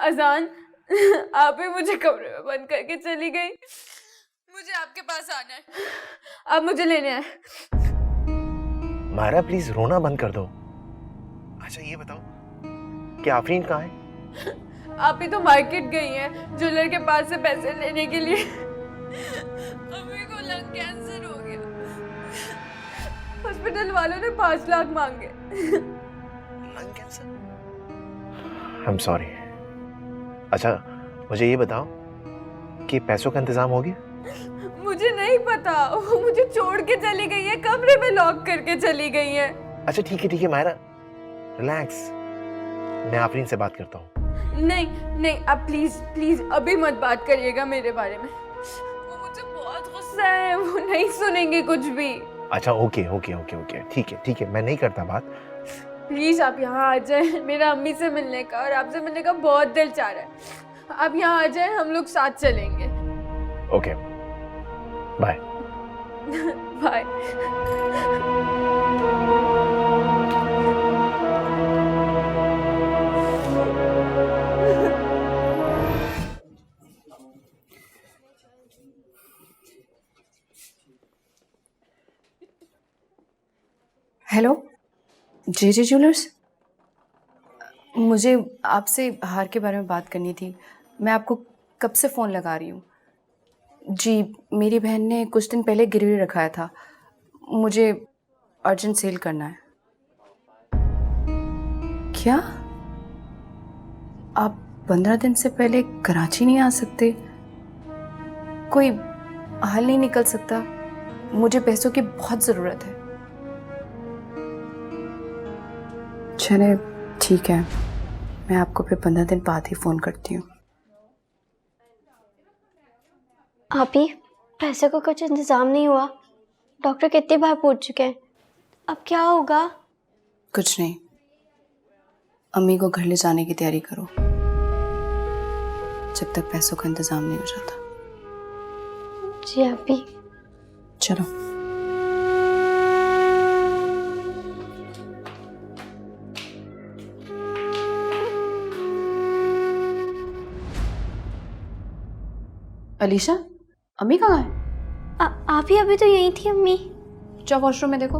अजान आप ही मुझे कमरे में बंद करके चली गई। मुझे आपके पास आना है, आप मुझे लेने आए। मायरा प्लीज रोना बंद कर दो। अच्छा ये बताओ कि आफरीन कहाँ है? आप ही तो मार्केट गई हैं ज्वेलर के पास से पैसे लेने के लिए। अम्मी को लंग कैंसर हो गया, हॉस्पिटल वालों ने 5 लाख मांगे। Lung cancer? I am sorry. अच्छा मुझे ये बताओ कि पैसों का इंतजाम हो गया? मुझे नहीं पता, वो मुझे छोड़ के चली गई है, कमरे में लॉक करके चली गई है। अच्छा ठीक है मायरा, रिलैक्स, मैं आफरीन से बात करता हूँ। नहीं नहीं, आप प्लीज प्लीज अभी मत बात करिएगा मेरे बारे में। वो मुझे बहुत गुस्सा है, वो नहीं सुनेंगे कुछ भी। अच्छा ओके, ठीक है, मैं नहीं करता बात। प्लीज आप यहाँ आ जाए, मेरा अम्मी से मिलने का और आपसे मिलने का बहुत दिल चाह रहा है। आप यहाँ आ जाए, हम लोग साथ चलेंगे। Okay bye. Bye. Hello, J jewellers. मुझे आपसे हार के बारे में बात करनी थी। मैं आपको कब से फ़ोन लगा रही हूँ। जी, मेरी बहन ने कुछ दिन पहले गिरवी रखाया था, मुझे अर्जेंट सेल करना है। क्या आप 15 दिन से पहले कराची नहीं आ सकते? कोई हल नहीं निकल सकता? मुझे पैसों की बहुत ज़रूरत है। चले ठीक है, मैं आपको फिर 15 दिन बाद ही फ़ोन करती हूँ। आप ही पैसे का कुछ इंतज़ाम नहीं हुआ? डॉक्टर कितनी बार पूछ चुके हैं, अब क्या होगा? कुछ नहीं, अम्मी को घर ले जाने की तैयारी करो जब तक पैसों का इंतज़ाम नहीं हो जाता। जी आप ही। चलो। अलीशा, अम्मी कहाँ है? आप ही अभी तो यही थी अम्मी। जाओ वॉशरूम में देखो।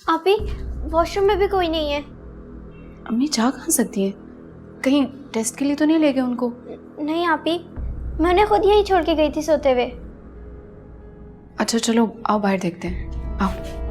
आप ही वॉशरूम में भी कोई नहीं है। अम्मी जा कहाँ सकती है? कहीं टेस्ट के लिए तो नहीं ले गए उनको? नहीं आप ही, मैंने खुद यही छोड़ के गई थी सोते हुए। अच्छा चलो आओ बाहर देखते हैं, आओ।